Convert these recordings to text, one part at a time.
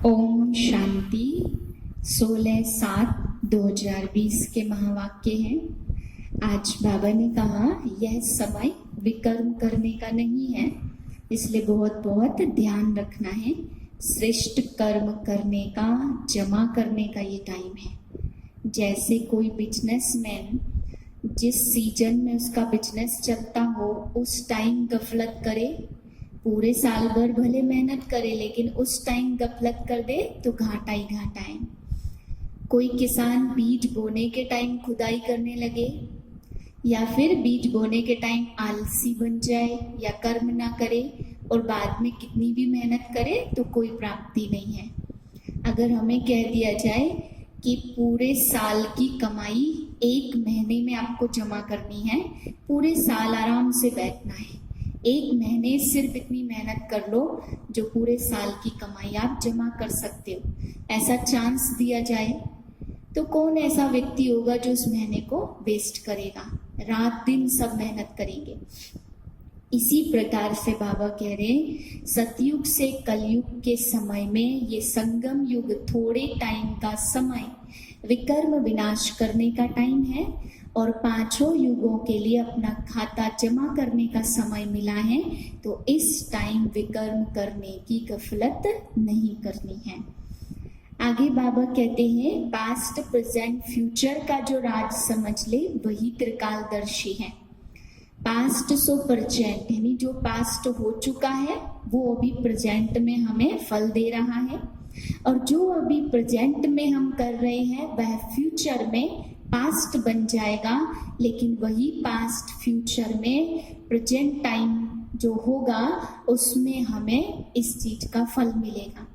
ओम शांति 16/7/2020 के महावाक्य हैं। आज बाबा ने कहा यह समय विकर्म करने का नहीं है, इसलिए बहुत बहुत ध्यान रखना है। श्रेष्ठ कर्म करने का, जमा करने का ये टाइम है। जैसे कोई बिजनेसमैन जिस सीजन में उसका बिजनेस चलता हो उस टाइम गफलत करे, पूरे साल भर भले मेहनत करे लेकिन उस टाइम गफलत कर दे तो घाटा ही घाटा है। कोई किसान बीज बोने के टाइम खुदाई करने लगे या फिर बीज बोने के टाइम आलसी बन जाए या कर्म ना करे और बाद में कितनी भी मेहनत करे तो कोई प्राप्ति नहीं है। अगर हमें कह दिया जाए कि पूरे साल की कमाई 1 महीने में आपको जमा करनी है, पूरे साल आराम से बैठना है, 1 महीने सिर्फ इतनी मेहनत कर लो जो पूरे साल की कमाई आप जमा कर सकते हो, ऐसा चांस दिया जाए तो कौन ऐसा व्यक्ति होगा जो उस महीने को वेस्ट करेगा? रात दिन सब मेहनत करेंगे। इसी प्रकार से बाबा कह रहे सतयुग से कलयुग के समय में ये संगम युग थोड़े टाइम का समय विकर्म विनाश करने का टाइम है और 5 युगों के लिए अपना खाता जमा करने का समय मिला है, तो इस टाइम विकर्म करने की गफलत नहीं करनी है। आगे बाबा कहते हैं पास्ट प्रेजेंट फ्यूचर का जो राज समझ ले वही त्रिकालदर्शी है। पास्ट सो प्रेजेंट, यानी जो पास्ट हो चुका है वो अभी प्रेजेंट में हमें फल दे रहा है, और जो अभी प्रेजेंट में हम कर रहे हैं वह फ्यूचर में पास्ट बन जाएगा, लेकिन वही पास्ट फ्यूचर में प्रेजेंट टाइम जो होगा उसमें हमें इस चीज का फल मिलेगा।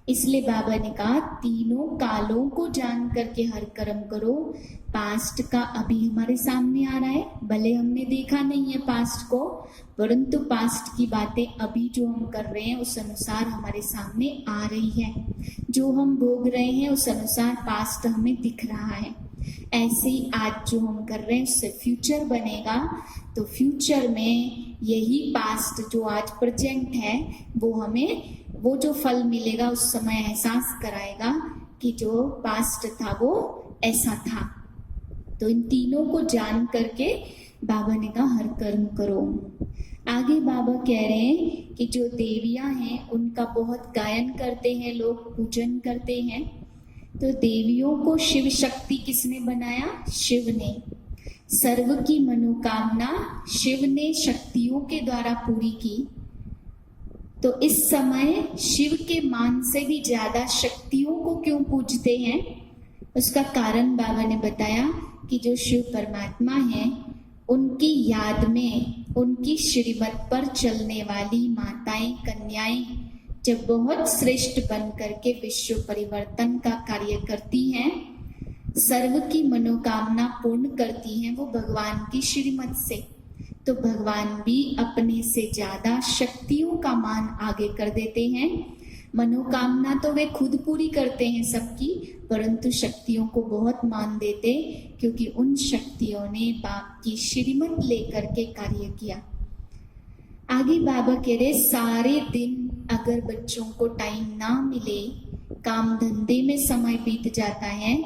इसलिए बाबा ने कहा तीनों कालों को जान करके हर कर्म करो। पास्ट का अभी हमारे सामने आ रहा है, भले हमने देखा नहीं है पास्ट को, परंतु पास्ट की बातें अभी जो हम कर रहे हैं उस अनुसार हमारे सामने आ रही है। जो हम भोग रहे हैं उस अनुसार पास्ट हमें दिख रहा है। ऐसे ही आज जो हम कर रहे हैं उससे फ्यूचर बनेगा, तो फ्यूचर में यही पास्ट जो आज प्रेजेंट है वो हमें वो जो फल मिलेगा उस समय एहसास कराएगा कि जो पास्ट था वो ऐसा था। तो इन तीनों को जान करके बाबा ने कहा हर कर्म करो। आगे बाबा कह रहे हैं कि जो देवियां हैं उनका बहुत गायन करते हैं लोग, पूजन करते हैं। तो देवियों को शिव शक्ति किसने बनाया? शिव ने। सर्व की मनोकामना शिव ने शक्तियों के द्वारा पूरी की। तो इस समय शिव के मान से भी ज्यादा शक्तियों को क्यों पूजते हैं? उसका कारण बाबा ने बताया कि जो शिव परमात्मा हैं उनकी याद में उनकी श्रीमत पर चलने वाली माताएं, कन्याएं जब बहुत श्रेष्ठ बन करके विश्व परिवर्तन का कार्य करती हैं, सर्व की मनोकामना पूर्ण करती हैं वो भगवान की श्रीमत से, तो भगवान भी अपने से ज्यादा शक्तियों का मान आगे कर देते हैं। मनोकामना तो वे खुद पूरी करते हैं सबकी, परंतु शक्तियों को बहुत मान देते क्योंकि उन शक्तियों ने बाप की श्रीमत लेकर के कार्य किया। आगे बाबा कह रहे सारे दिन अगर बच्चों को टाइम ना मिले, काम धंधे में समय बीत जाता है,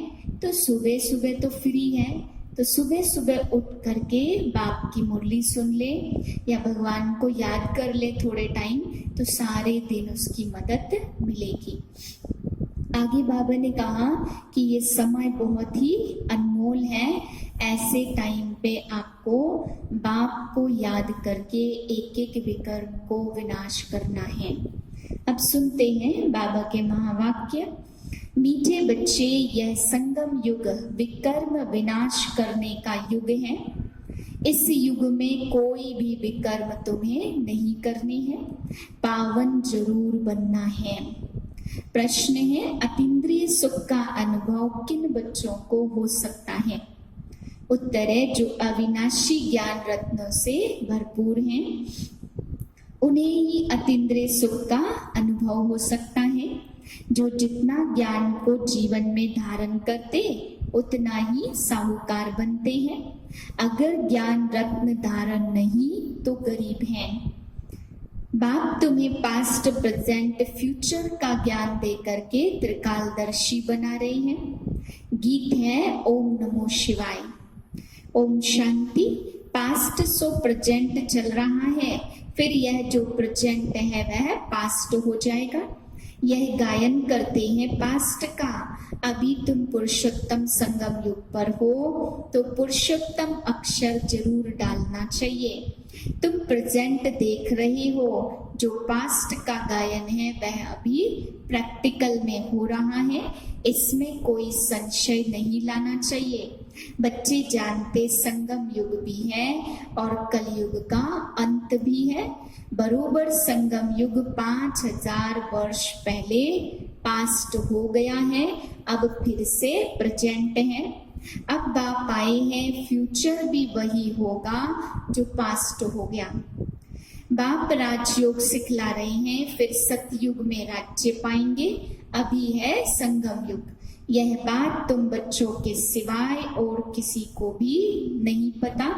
तो सुबह सुबह तो फ्री है, तो सुबह सुबह उठ करके बाप की मुरली सुन ले या भगवान को याद कर ले थोड़े टाइम, तो सारे दिन उसकी मदद मिलेगी। आगे बाबा ने कहा कि ये समय बहुत ही अनमोल है, ऐसे टाइम पे आपको बाप को याद करके एक एक विकर्म को विनाश करना है। अब सुनते हैं बाबा के महावाक्य। मीठे बच्चे, यह संगम युग विकर्म विनाश करने का युग है। इस युग में कोई भी विकर्म तुम्हें नहीं करने हैं, पावन जरूर बनना है। प्रश्न है अतीन्द्रिय सुख का अनुभव किन बच्चों को हो सकता है? उत्तर है जो अविनाशी ज्ञान रत्नों से भरपूर हैं, उन्हें ही अतीन्द्रिय सुख का अनुभव हो सकता है। जो जितना ज्ञान को जीवन में धारण करते उतना ही साहूकार बनते हैं। अगर ज्ञान रत्न धारण नहीं तो गरीब हैं। बाप तुम्हें पास्ट, प्रेजेंट, फ्यूचर का ज्ञान दे करके त्रिकालदर्शी बना रहे हैं। गीत है ओम नमो शिवाय। Om Shanti. Past so present चल रहा है, फिर यह जो प्रेजेंट है वह पास्ट हो जाएगा। यह गायन करते हैं पास्ट का। अभी तुम पुरुषोत्तम संगम युग पर हो तो पुरुषोत्तम अक्षर जरूर डालना चाहिए। तुम प्रेजेंट देख रहे हो, जो पास्ट का गायन है वह अभी प्रैक्टिकल में हो रहा है, इसमें कोई संशय नहीं लाना चाहिए। बच्चे जानते संगम युग भी है और कलयुग का अंत भी है। बरोबर संगम युग 5000 वर्ष पहले पास्ट हो गया है, अब फिर से प्रेजेंट है। अब बाप आए हैं, फ्यूचर भी वही होगा जो पास्ट हो गया। बाप राजयोग सिखला रहे हैं, फिर सतयुग में राज्य पाएंगे। अभी है संगम युग। यह बात तुम बच्चों के सिवाय और किसी को भी नहीं पता।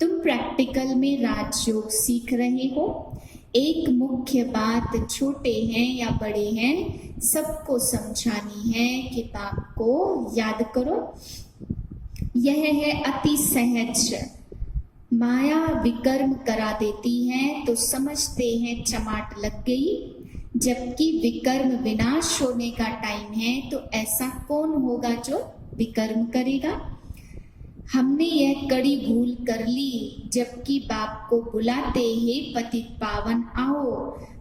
तुम प्रैक्टिकल में राजयोग सीख रहे हो। एक मुख्य बात, छोटे हैं या बड़े हैं, सबको समझानी है कि बाप को याद करो। यह है अति सहज। माया विकर्म करा देती है तो समझते हैं चमाट लग गई, जबकि विकर्म विनाश होने का टाइम है। तो ऐसा कौन होगा जो विकर्म करेगा? हमने यह कड़ी भूल कर ली, जबकि बाप को बुलाते ही पतित पावन आओ।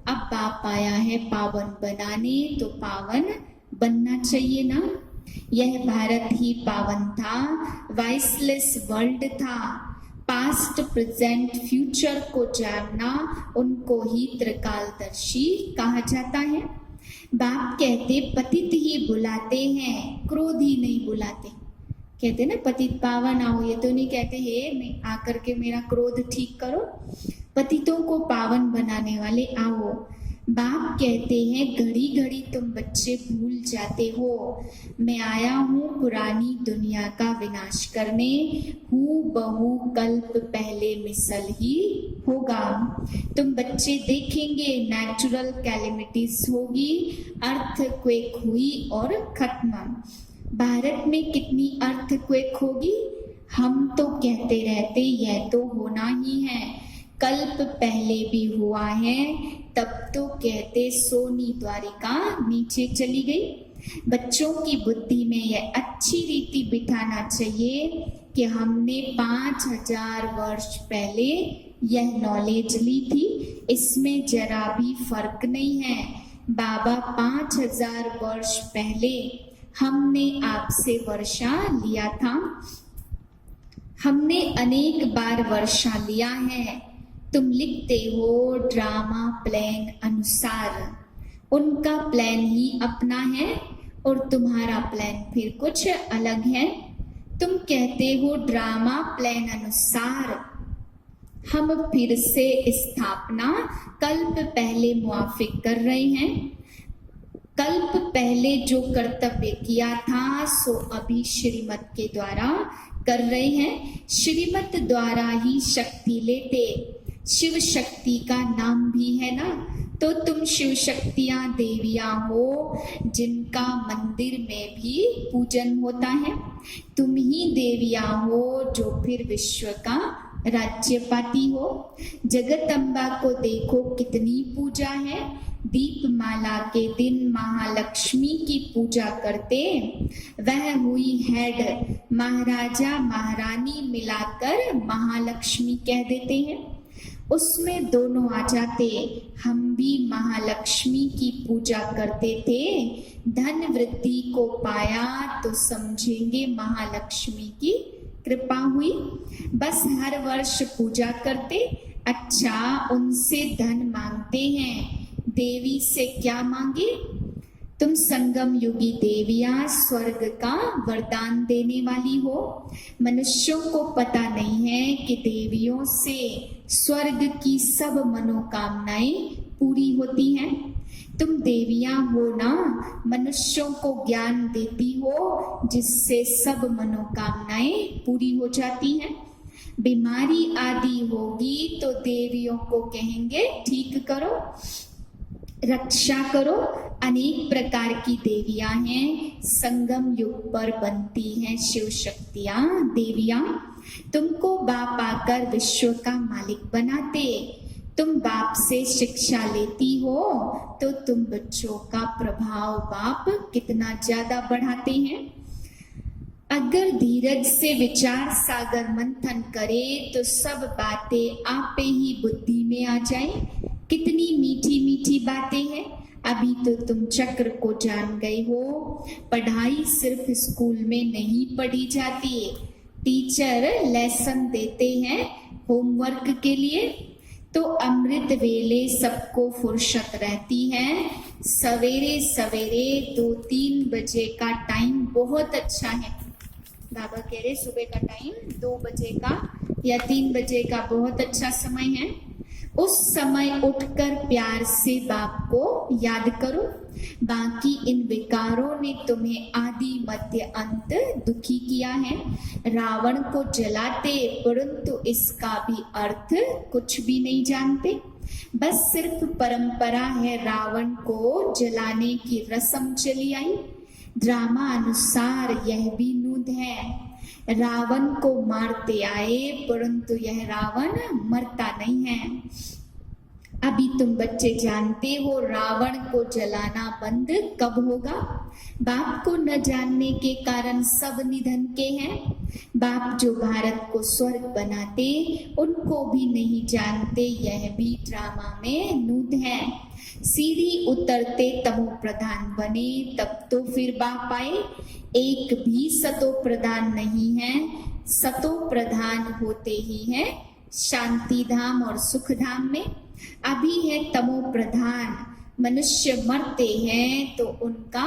अब बाप आया है पावन बनाने, तो पावन बनना चाहिए ना। यह भारत ही पावन था, वॉइसलेस वर्ल्ड था। पास्ट, प्रेजेंट, फ्यूचर को जानना, उनको ही त्रिकालदर्शी कहा जाता है। बाप कहते पतित ही बुलाते हैं, क्रोध ही नहीं बुलाते। कहते ना पतित पावन आओ, ये तो नहीं कहते हे आकर के मेरा क्रोध ठीक करो। पतितों को पावन बनाने वाले आओ। बाप कहते हैं घड़ी घड़ी तुम बच्चे भूल जाते हो, मैं आया हूँ पुरानी दुनिया का विनाश करने। हूँ बहु कल्प पहले मिसल ही होगा। तुम बच्चे देखेंगे नेचुरल कैलेमिटीज होगी, अर्थक्वेक हुई और खत्म। भारत में कितनी अर्थक्वेक होगी? हम तो कहते रहते यह तो होना ही है, कल्प पहले भी हुआ है। तब तो कहते सोनी द्वारिका नीचे चली गई। बच्चों की बुद्धि में यह अच्छी रीति बिठाना चाहिए कि हमने 5000 वर्ष पहले यह नॉलेज ली थी, इसमें जरा भी फर्क नहीं है। बाबा 5000 वर्ष पहले हमने आपसे वर्षा लिया था। हमने अनेक बार वर्षा लिया है। तुम लिखते हो ड्रामा प्लान अनुसार, उनका प्लान ही अपना है और तुम्हारा प्लान फिर कुछ अलग है। तुम कहते हो ड्रामा प्लान अनुसार, हम फिर से स्थापना कल्प पहले मुआफिक कर रहे हैं। कल्प पहले जो कर्तव्य किया था सो अभी श्रीमत के द्वारा कर रहे हैं। श्रीमत द्वारा ही शक्ति लेते। शिव शक्ति का नाम भी है ना, तो तुम शिव शक्तियां देवियां हो जिनका मंदिर में भी पूजन होता है। तुम ही देवियां हो जो फिर विश्व का राज्य पाती हो। जगदम्बा को देखो कितनी पूजा है। दीपमाला के दिन महालक्ष्मी की पूजा करते, वह हुई हेड। महाराजा महारानी मिलाकर महालक्ष्मी कह देते हैं, उसमें दोनों आ जाते। हम भी महालक्ष्मी की पूजा करते थे। धन वृद्धि को पाया तो समझेंगे महालक्ष्मी की कृपा हुई। बस हर वर्ष पूजा करते। अच्छा, उनसे धन मांगते हैं, देवी से क्या मांगे? तुम संगम युगी देवियां स्वर्ग का वरदान देने वाली हो। मनुष्यों को पता नहीं है कि देवियों से स्वर्ग की सब मनोकामनाएं पूरी होती हैं। तुम देवियां हो ना, मनुष्यों को ज्ञान देती हो जिससे सब मनोकामनाएं पूरी हो जाती हैं। बीमारी आदि होगी तो देवियों को कहेंगे ठीक करो, रक्षा करो। अनेक प्रकार की देवियां हैं, संगम युग पर बनती हैं शिव शक्तियां देवियां। तुमको बाप आकर विश्व का मालिक बनाते, तुम बाप से शिक्षा लेती हो तो तुम बच्चों का प्रभाव बाप कितना ज्यादा बढ़ाते हैं। अगर धीरज से विचार सागर मंथन करे तो सब बातें आपे ही बुद्धि में आ जाए। कितनी मीठी मीठी बातें हैं। अभी तो तुम चक्र को जान गए हो। पढ़ाई सिर्फ स्कूल में नहीं पढ़ी जाती, टीचर लेसन देते हैं होमवर्क के लिए। तो अमृत वेले सबको फुर्सत रहती है। सवेरे सवेरे 2-3 बजे का टाइम बहुत अच्छा है। बाबा कह रहे सुबह का टाइम 2 बजे का या 3 बजे का बहुत अच्छा समय है। उस समय उठकर प्यार से बाप को याद करो। बाकी इन विकारों ने तुम्हें आदि मध्य अंत दुखी किया है। रावण को जलाते परंतु इसका भी अर्थ कुछ भी नहीं जानते। बस सिर्फ परंपरा है, रावण को जलाने की रस्म चली आई। ड्रामा अनुसार यह भी नूद है। रावण को मारते आए परंतु यह रावण मरता नहीं है। अभी तुम बच्चे जानते हो रावण को जलाना बंद कब होगा। बाप को न जानने के कारण सब निधन के हैं। बाप जो भारत को स्वर्ग बनाते उनको भी नहीं जानते, यह भी ड्रामा में नूद है। सीढ़ी उतरते तमो प्रधान बने तब तो फिर बाप आए। एक भी सतो प्रधान नहीं है, सतो प्रधान होते ही है शांति धाम और सुख धाम में। अभी है तमो प्रधान, मनुष्य मरते हैं तो उनका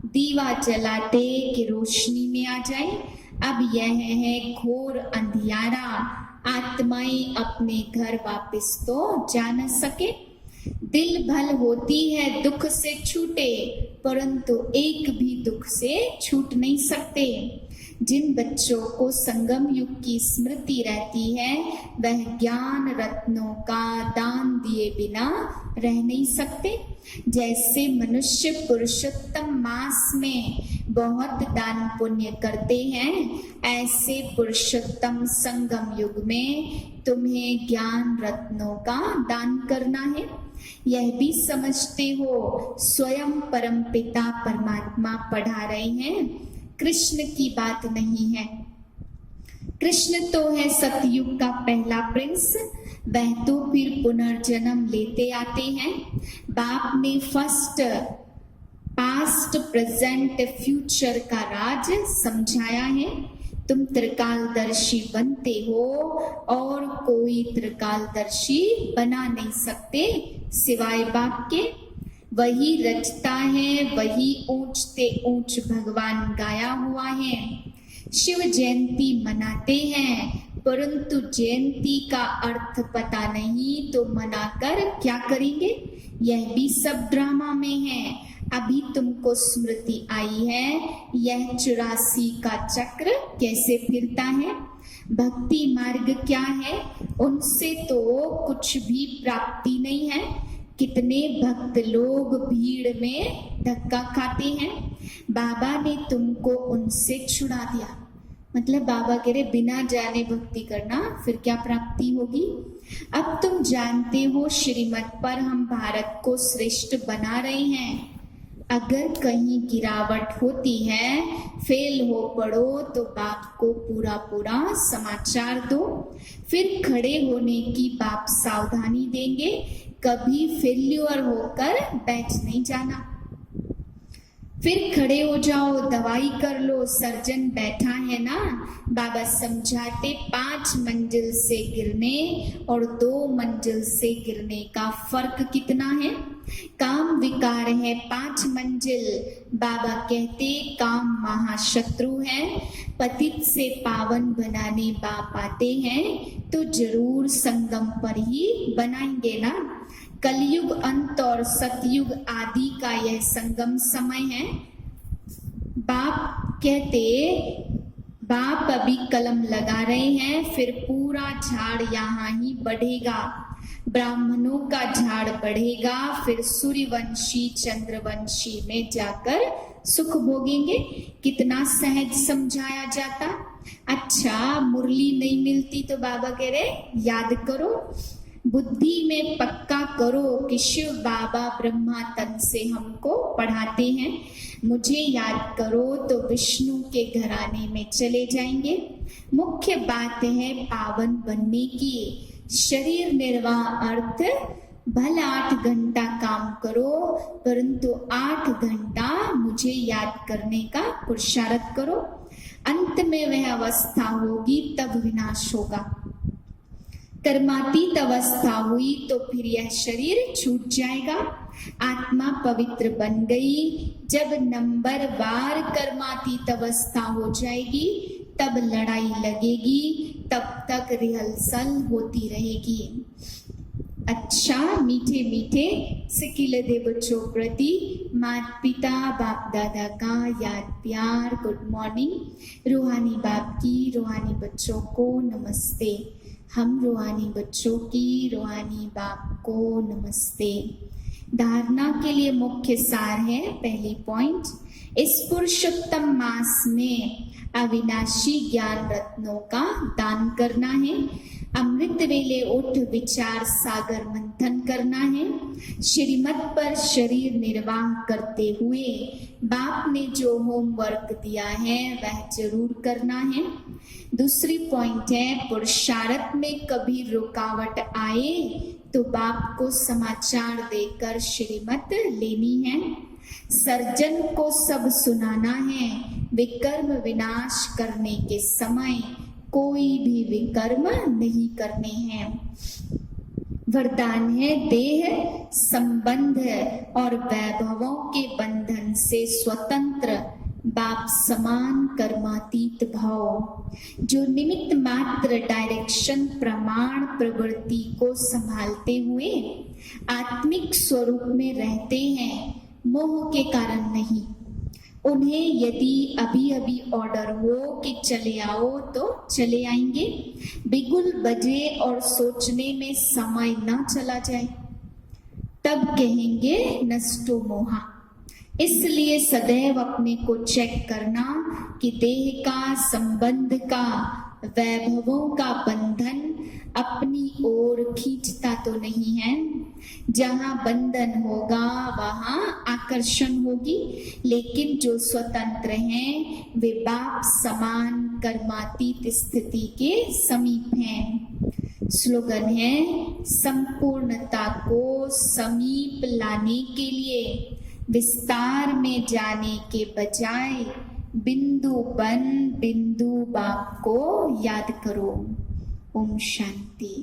दीवा जलाते कि रोशनी में आ जाए। अब यह है घोर अंधियारा, आत्माएं अपने घर वापस तो जा न सके। दिल भल होती है दुख से छूटे परंतु एक भी दुख से छूट नहीं सकते। जिन बच्चों को संगम युग की स्मृति रहती है वह ज्ञान रत्नों का दान दिए बिना रह नहीं सकते। जैसे मनुष्य पुरुषोत्तम मास में बहुत दान पुण्य करते हैं, ऐसे पुरुषोत्तम संगम युग में तुम्हें ज्ञान रत्नों का दान करना है। यह भी समझते हो स्वयं परमपिता परमात्मा पढ़ा रहे हैं, कृष्ण की बात नहीं है। कृष्ण तो है सतयुग का पहला प्रिंस, वह तो फिर पुनर्जन्म लेते आते हैं। बाप ने फर्स्ट पास्ट प्रेजेंट फ्यूचर का राज समझाया है। तुम त्रिकालदर्शी बनते हो और कोई त्रिकालदर्शी बना नहीं सकते सिवाय बाप के। वही रचता है, वही ऊंचते ऊंच भगवान गाया हुआ है। शिव जयंती मनाते हैं परंतु जयंती का अर्थ पता नहीं तो मनाकर क्या करेंगे। यह भी सब ड्रामा में है। अभी तुमको स्मृति आई है यह 84 का चक्र कैसे फिरता है। भक्ति मार्ग क्या है, उनसे तो कुछ भी प्राप्ति नहीं है। कितने भक्त लोग भीड़ में धक्का खाते हैं। बाबा ने तुमको उनसे छुड़ा दिया। मतलब बाबा कह रहे बिना जाने भक्ति करना फिर क्या प्राप्ति होगी। अब तुम जानते हो श्रीमत पर हम भारत को श्रेष्ठ बना रहे हैं। अगर कहीं गिरावट होती है, फेल हो पड़ो तो बाप को पूरा पूरा समाचार दो। फिर खड़े होने की बाप सावधानी देंगे, कभी फेल्यूर होकर बैठ नहीं जाना। फिर खड़े हो जाओ, दवाई कर लो, सर्जन बैठा है ना। बाबा समझाते 5 मंजिल से गिरने और 2 मंजिल से गिरने का फर्क कितना है। काम विकार है 5 मंजिल। बाबा कहते काम महाशत्रु है। पतित से पावन बनाने बाप आते हैं तो जरूर संगम पर ही बनाएंगे ना। कलयुग अंत और सतयुग आदि का यह संगम समय है। बाप कहते बाप अभी कलम लगा रहे हैं, फिर पूरा झाड़ यहाँ ही बढ़ेगा, ब्राह्मणों का झाड़ बढ़ेगा, फिर सूर्यवंशी चंद्रवंशी में जाकर सुख भोगेंगे। कितना सहज समझाया जाता। अच्छा, मुरली नहीं मिलती तो बाबा कह रहे याद करो, बुद्धि में पक्का करो कि शिव बाबा ब्रह्मा तन से हमको पढ़ाते हैं। मुझे याद करो तो विष्णु के घराने में चले जाएंगे। मुख्य बात है पावन बनने की। शरीर निर्वाह अर्थ भले 8 घंटा काम करो, परंतु 8 घंटा मुझे याद करने का पुरुषार्थ करो। अंत में वह अवस्था होगी तब विनाश होगा। कर्मातीत अवस्था हुई तो फिर यह शरीर छूट जाएगा, आत्मा पवित्र बन गई। जब नंबरवार कर्मातीत अवस्था हो जाएगी तब लड़ाई लगेगी, तब तक रिहर्सल होती रहेगी। अच्छा, मीठे मीठे सिकिलदे बच्चों प्रति माता पिता बाप दादा का याद प्यार, गुड मॉर्निंग। रूहानी बाप की रूहानी बच्चों को नमस्ते। हम रूहानी बच्चों की रूहानी बाप को नमस्ते। धारणा के लिए मुख्य सार है, पहली पॉइंट, इस पुरुषोत्तम मास में अविनाशी ज्ञान रत्नों का दान करना है। अमृत वेले उठ विचार सागर मंथन करना है। श्रीमत पर शरीर निर्वाह करते हुए बाप ने जो होमवर्क दिया है वह जरूर करना है। दूसरी पॉइंट है, पुरुषार्थ में कभी रुकावट आए तो बाप को समाचार देकर श्रीमत लेनी है। सर्जन को सब सुनाना है। विकर्म विनाश करने के समय कोई भी विकर्म नहीं करने हैं। वरदान है, देह संबंध और वैभवों के बंधन से स्वतंत्र बाप समान कर्मातीत भाव, जो निमित्त मात्र डायरेक्शन प्रमाण प्रवृत्ति को संभालते हुए आत्मिक स्वरूप में रहते हैं, मोह के कारण नहीं। उन्हें यदि अभी अभी ऑर्डर हो कि चले आओ तो चले आएंगे। बिगुल बजे और सोचने में समय न चला जाए तब कहेंगे नष्टो मोहा। इसलिए सदैव अपने को चेक करना कि देह का संबंध का वैभवों का बंधन अपनी ओर खींचता तो नहीं है। जहां बंधन होगा वहां आकर्षण होगी, लेकिन जो स्वतंत्र हैं वे बाप समान कर्मातीत स्थिति के समीप हैं। स्लोगन है, संपूर्णता को समीप लाने के लिए विस्तार में जाने के बजाय बिंदु बाप को याद करो। ओम शांति।